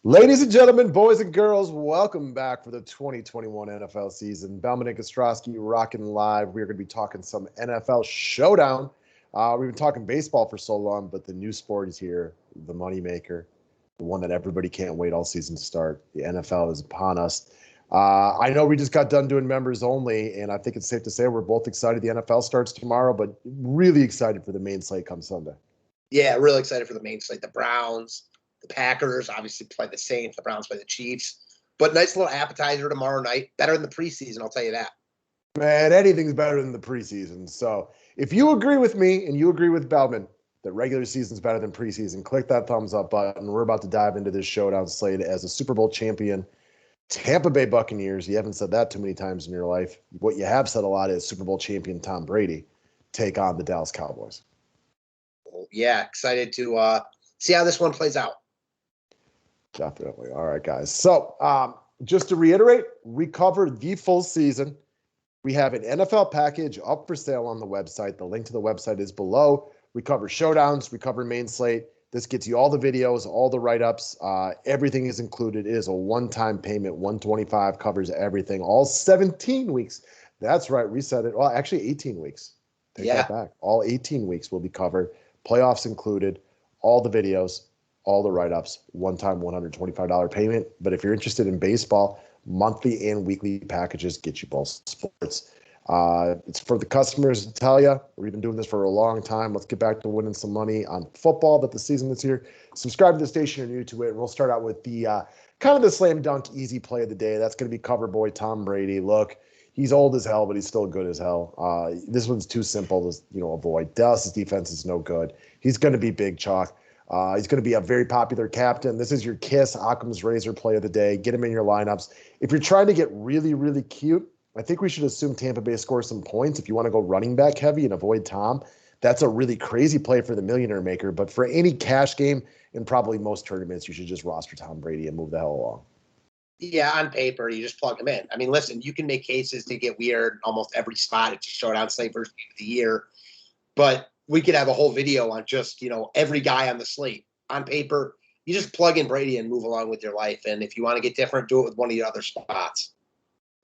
Ladies and gentlemen, boys and girls, welcome back for the 2021 NFL season. Bellman and Kostrowski rocking live. We're going to be talking some NFL Showdown. We've been talking baseball for so long, but the new sport is here, the moneymaker, the one that everybody can't wait all season to start. The NFL is upon us. I know we just got done doing members only, and I think it's safe to say we're both excited the NFL starts tomorrow, but really excited for the main slate come Sunday. Yeah, really excited for the main slate. The Browns, the Packers obviously play the Saints. The Browns play the Chiefs. But nice little appetizer tomorrow night. Better than the preseason, I'll tell you that. Man, anything's better than the preseason. So if you agree with me and you agree with Bellman that regular season's better than preseason, click that thumbs up button. We're about to dive into this showdown slate as a Super Bowl champion. Tampa Bay Buccaneers. You haven't said that too many times in your life. What you have said a lot is Super Bowl champion Tom Brady take on the Dallas Cowboys. Yeah, excited to see how this one plays out. Definitely. All right, guys. So just to reiterate, we covered the full season. We have an NFL package up for sale on the website. The link to the website is below. We cover showdowns. We cover main slate. This gets you all the videos, all the write-ups. Everything is included. It is a one-time payment. $125 covers everything. All 17 weeks. That's right. We said it. Well, actually 18 weeks. Take that back. All 18 weeks will be covered. Playoffs included. All the videos, all the write-ups, one-time $125 payment. But if you're interested in baseball, monthly and weekly packages get you both sports. It's for the customers to tell you. We've been doing this for a long time. Let's get back to winning some money on football that the season is here. Subscribe to the station if you're new to it. And we'll start out with the kind of the slam dunk easy play of the day. That's going to be cover boy Tom Brady. Look, he's old as hell, but he's still good as hell. This one's too simple to avoid. Dallas' defense is no good. He's going to be big chalk. He's going to be a very popular captain. This is your Kiss Occam's Razor play of the day. Get him in your lineups. If you're trying to get really, really cute, I think we should assume Tampa Bay scores some points. If you want to go running back heavy and avoid Tom, that's a really crazy play for the millionaire maker. But for any cash game in probably most tournaments, you should just roster Tom Brady and move the hell along. Yeah, on paper, you just plug him in. I mean, listen, you can make cases to get weird almost every spot. It's a showdown slate first game of the year. But we could have a whole video on just, every guy on the slate. On paper, you just plug in Brady and move along with your life. And if you want to get different, do it with one of your other spots.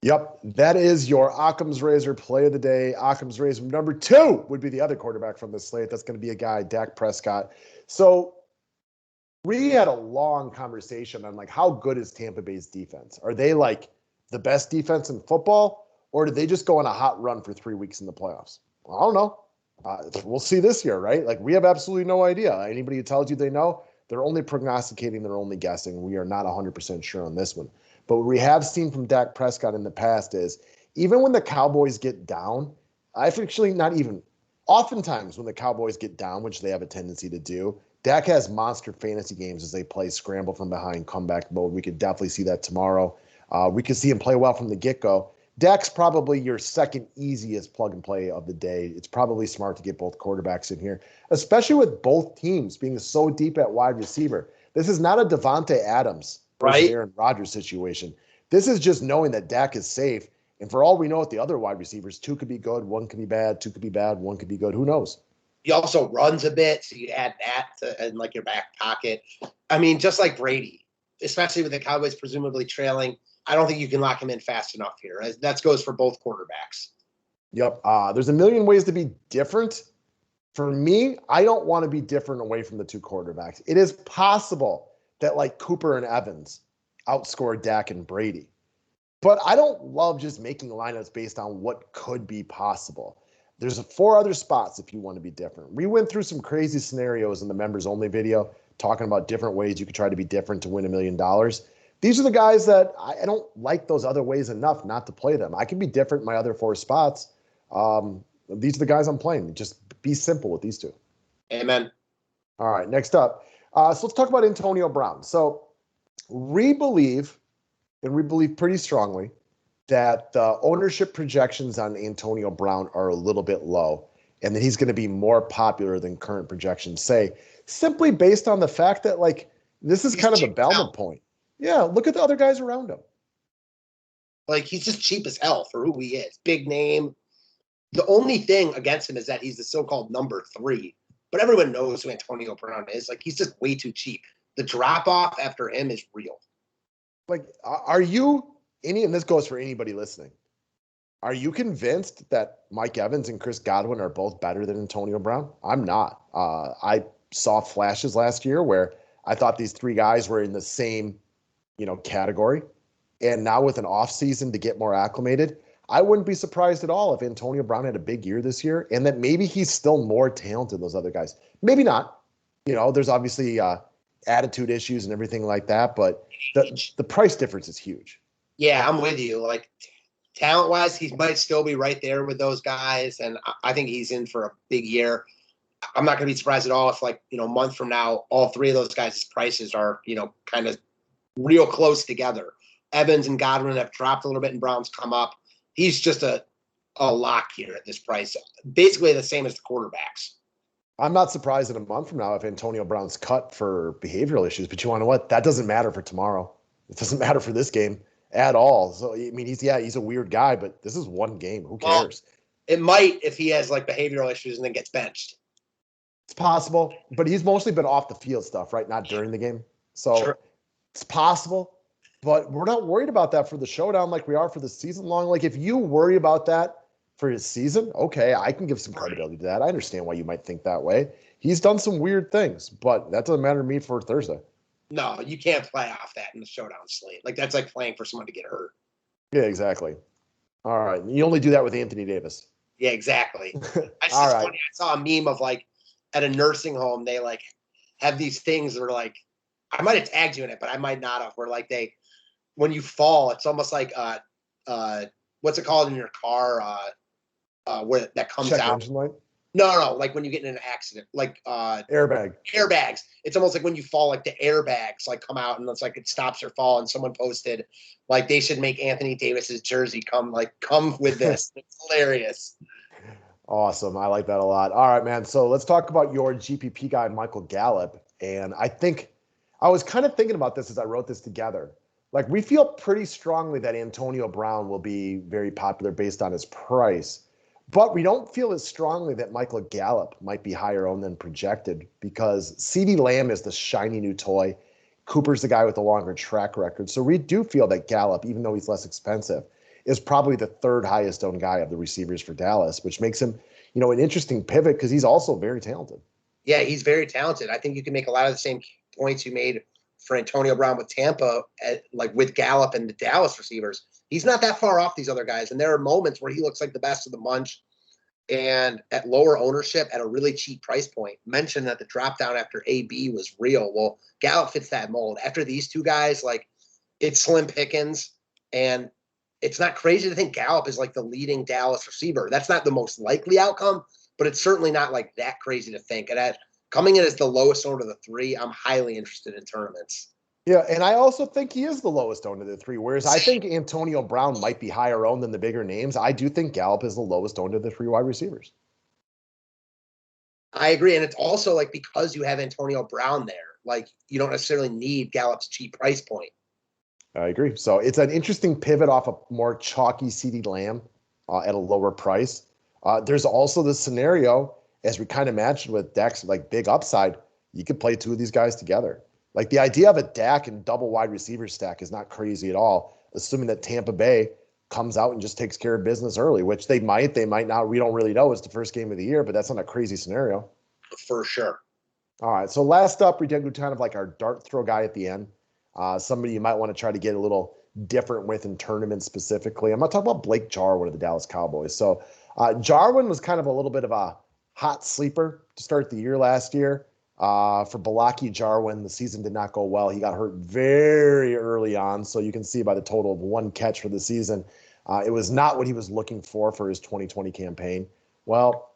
Yep, that is your Occam's Razor play of the day. Occam's Razor number 2 would be the other quarterback from the slate. That's going to be a guy, Dak Prescott. So we had a long conversation on how good is Tampa Bay's defense? Are they the best defense in football, or did they just go on a hot run for 3 weeks in the playoffs? I don't know. We'll see this year, right? We have absolutely no idea. Anybody who tells you they know, they're only prognosticating, they're only guessing. We are not 100% sure on this one. But what we have seen from Dak Prescott in the past is even when the Cowboys get down, oftentimes when the Cowboys get down, which they have a tendency to do, Dak has monster fantasy games as they play scramble from behind, comeback mode. We could definitely see that tomorrow. We could see him play well from the get-go. Dak's probably your second easiest plug and play of the day. It's probably smart to get both quarterbacks in here, especially with both teams being so deep at wide receiver. This is not a Devontae Adams versus Aaron Rodgers situation. This is just knowing that Dak is safe. And for all we know with the other wide receivers, 2 could be good, 1 could be bad, 2 could be bad, 1 could be good. Who knows? He also runs a bit, so you add that in your back pocket. I mean, just like Brady, especially with the Cowboys presumably trailing, I don't think you can lock him in fast enough here. That goes for both quarterbacks. Yep. There's a million ways to be different. For me, I don't want to be different away from the 2 quarterbacks. It is possible that Cooper and Evans outscore Dak and Brady. But I don't love just making lineups based on what could be possible. There's 4 other spots if you want to be different. We went through some crazy scenarios in the members only video talking about different ways you could try to be different to win $1 million. These are the guys that I don't like those other ways enough not to play them. I can be different in my other 4 spots. These are the guys I'm playing. Just be simple with these 2. Amen. All right, next up. So let's talk about Antonio Brown. So we believe pretty strongly that the ownership projections on Antonio Brown are a little bit low and that he's going to be more popular than current projections say, simply based on the fact that this is kind of the Bellman point. Yeah, look at the other guys around him. He's just cheap as hell for who he is. Big name. The only thing against him is that he's the so-called number 3. But everyone knows who Antonio Brown is. He's just way too cheap. the drop off after him is real. Like, are you and this goes for anybody listening, are you convinced that Mike Evans and Chris Godwin are both better than Antonio Brown? I'm not. I saw flashes last year where I thought these three guys were in the same, category. And now with an offseason to get more acclimated, I wouldn't be surprised at all if Antonio Brown had a big year this year and that maybe he's still more talented than those other guys. Maybe not. There's obviously attitude issues and everything like that, but the price difference is huge. Yeah, I'm with you. Like, talent-wise, he might still be right there with those guys, and I think he's in for a big year. I'm not going to be surprised at all if, a month from now, all three of those guys' prices are, kind of real close together. Evans and Godwin have dropped a little bit, and Brown's come up. He's just a lock here at this price. Basically the same as the quarterbacks. I'm not surprised in a month from now if Antonio Brown's cut for behavioral issues, but you want to know what? That doesn't matter for tomorrow. It doesn't matter for this game at all. So, I mean, he's a weird guy, but this is one game. Who cares? Well, it might if he has behavioral issues and then gets benched. It's possible, but he's mostly been off the field stuff, right? Not during the game. So Sure. It's possible, but we're not worried about that for the showdown like we are for the season long. Like, if you worry about that for his season, okay, I can give some credibility to that. I understand why you might think that way. He's done some weird things, but that doesn't matter to me for Thursday. No, you can't play off that in the showdown slate. That's like playing for someone to get hurt. Yeah, exactly. All right. You only do that with Anthony Davis. Yeah, exactly. Funny. I saw a meme of at a nursing home, they have these things that are I might have tagged you in it, but I might not have, where when you fall, it's almost like what's it called in your car? Where that comes Check out. Engine light? No, like when you get in an accident, airbags. It's almost like when you fall, the airbags come out and it's it stops your fall. And someone posted they should make Anthony Davis's jersey come with this. It's hilarious. Awesome. I like that a lot. All right, man. So let's talk about your GPP guy, Michael Gallup. And I think I was kind of thinking about this as I wrote this together. We feel pretty strongly that Antonio Brown will be very popular based on his price. But we don't feel as strongly that Michael Gallup might be higher owned than projected because CeeDee Lamb is the shiny new toy. Cooper's the guy with the longer track record. So we do feel that Gallup, even though he's less expensive, is probably the third highest owned guy of the receivers for Dallas, which makes him, an interesting pivot because he's also very talented. Yeah, he's very talented. I think you can make a lot of the same points you made for Antonio Brown with Tampa, with Gallup and the Dallas receivers. He's not that far off these other guys. And there are moments where he looks like the best of the bunch and at lower ownership at a really cheap price point. Mentioned that the drop down after AB was real. Well, Gallup fits that mold. After these two guys, it's slim pickings. And it's not crazy to think Gallup is the leading Dallas receiver. That's not the most likely outcome, but it's certainly not that crazy to think. And coming in as the lowest owned of the three, I'm highly interested in tournaments. Yeah, and I also think he is the lowest owned of the three, whereas I think Antonio Brown might be higher owned than the bigger names. I do think Gallup is the lowest owned of the three wide receivers. I agree. And it's also because you have Antonio Brown there, you don't necessarily need Gallup's cheap price point. I agree. So it's an interesting pivot off a more chalky CeeDee Lamb at a lower price. There's also the scenario, as we kind of mentioned with Dak's big upside, you could play two of these guys together. The idea of a Dak and double wide receiver stack is not crazy at all, assuming that Tampa Bay comes out and just takes care of business early, which they might not. We don't really know. It's the first game of the year, but that's not a crazy scenario. For sure. All right. So last up, we did kind of our dart throw guy at the end. Somebody you might want to try to get a little different with in tournaments specifically. I'm going to talk about Blake Jarwin of the Dallas Cowboys. So Jarwin was kind of a little bit of a hot sleeper to start the year last year. For Balaki Jarwin, the season did not go well. He got hurt very early on, so you can see by the total of one catch for the season, it was not what he was looking for his 2020 campaign. Well,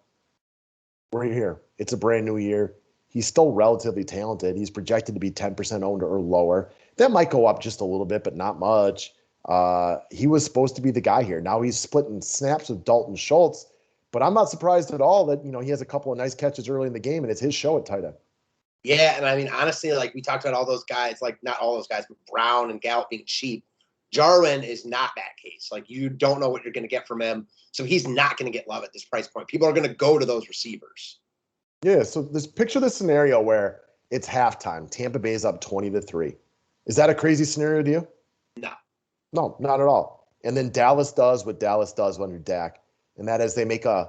we're here. It's a brand new year. He's still relatively talented. He's projected to be 10% owned or lower. That might go up just a little bit, but not much. He was supposed to be the guy here. Now he's splitting snaps with Dalton Schultz, but I'm not surprised at all that, he has a couple of nice catches early in the game, and it's his show at tight end. Yeah, and I mean, honestly, we talked about all those guys, not all those guys, but Brown and Gallup being cheap. Jarwin is not that case. You don't know what you're going to get from him, so he's not going to get love at this price point. People are going to go to those receivers. Yeah, so picture this scenario where It's halftime. Tampa Bay's up 20-3. Is that a crazy scenario to you? No. No, not at all. And then Dallas does what Dallas does under Dak, and that is they make an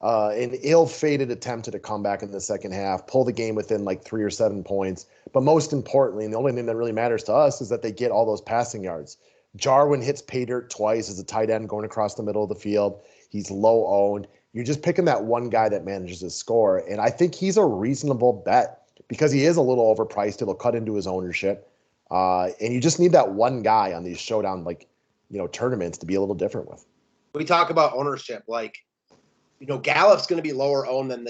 ill-fated attempt at a comeback in the second half, pull the game within like 3 or 7 points. But most importantly, and the only thing that really matters to us is that they get all those passing yards. Jarwin hits pay dirt twice as a tight end going across the middle of the field. He's low owned. You're just picking that one guy that manages to score. And I think he's a reasonable bet because he is a little overpriced. It'll cut into his ownership. And you just need that one guy on these showdown, tournaments to be a little different with. We talk about ownership. Gallup's going to be lower owned than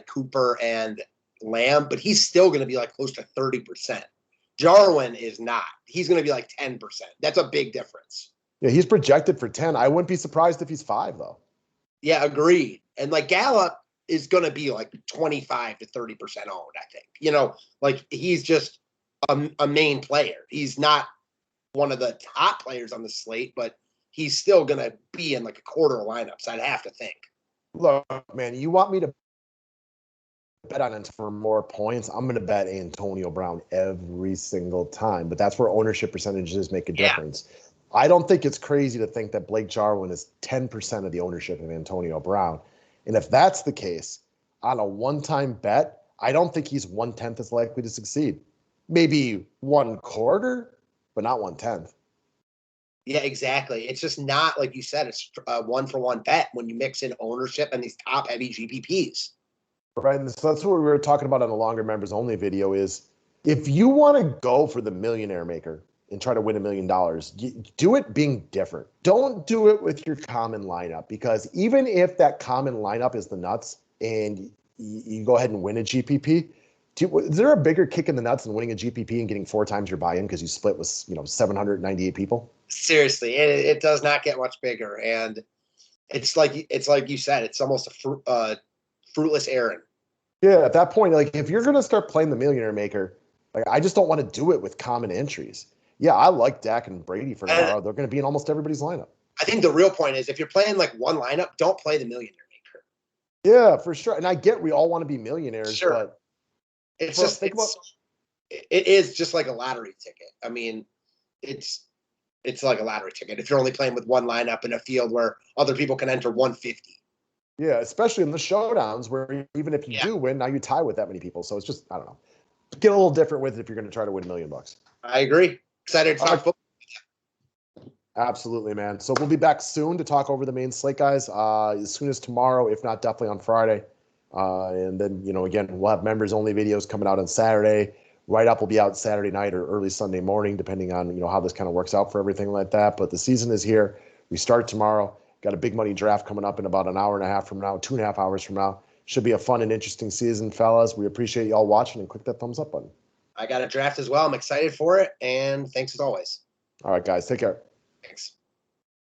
Cooper and Lamb, but he's still going to be like close to 30%. Jarwin is not. He's going to be like 10%. That's a big difference. Yeah, he's projected for 10. I wouldn't be surprised if he's 5, though. Yeah, agreed. And Gallup is going to be like 25 to 30% owned, I think. He's just a main player. He's not one of the top players on the slate, but he's still going to be in like a quarter of lineups, I'd have to think. Look, man, you want me to bet on it for more points? I'm going to bet Antonio Brown every single time, but that's where ownership percentages make a difference. I don't think it's crazy to think that Blake Jarwin is 10% of the ownership of Antonio Brown. And if that's the case, on a one-time bet, I don't think he's 1/10 as likely to succeed. Maybe 1/4, but not 1/10. Yeah, exactly. It's just not, like you said, it's a one-for-one bet when you mix in ownership and these top-heavy GPPs. Right, and so that's what we were talking about on the longer members-only video is if you want to go for the millionaire maker and try to win $1 million, do it being different. Don't do it with your common lineup because even if that common lineup is the nuts and you go ahead and win a GPP, is there a bigger kick in the nuts than winning a GPP and getting 4 times your buy-in because you split with 798 people? Seriously, it does not get much bigger, and it's like you said, it's almost a fruitless errand. Yeah, at that point, if you're going to start playing the millionaire maker, I just don't want to do it with common entries. Yeah, I like Dak and Brady for tomorrow. They're going to be in almost everybody's lineup. I think the real point is if you're playing one lineup, don't play the millionaire maker. Yeah, for sure. And I get we all want to be millionaires, sure. But it is just like a lottery ticket. I mean, it's like a lottery ticket. If you're only playing with one lineup in a field where other people can enter 150. Yeah, especially in the showdowns where even if you do win, now you tie with that many people. So it's just, I don't know. Get a little different with it if you're going to try to win $1 million. I agree. Excited to talk football. Absolutely, man. So we'll be back soon to talk over the main slate, guys, as soon as tomorrow, if not definitely on Friday. And then, again, we'll have members-only videos coming out on Saturday. Write-up will be out Saturday night or early Sunday morning, depending on, how this kind of works out for everything like that. But the season is here. We start tomorrow. Got a big money draft coming up in about an hour and a half from now, 2.5 hours from now. Should be a fun and interesting season, fellas. We appreciate y'all watching and click that thumbs up button. I got a draft as well. I'm excited for it. And thanks as always. All right, guys. Take care. Thanks.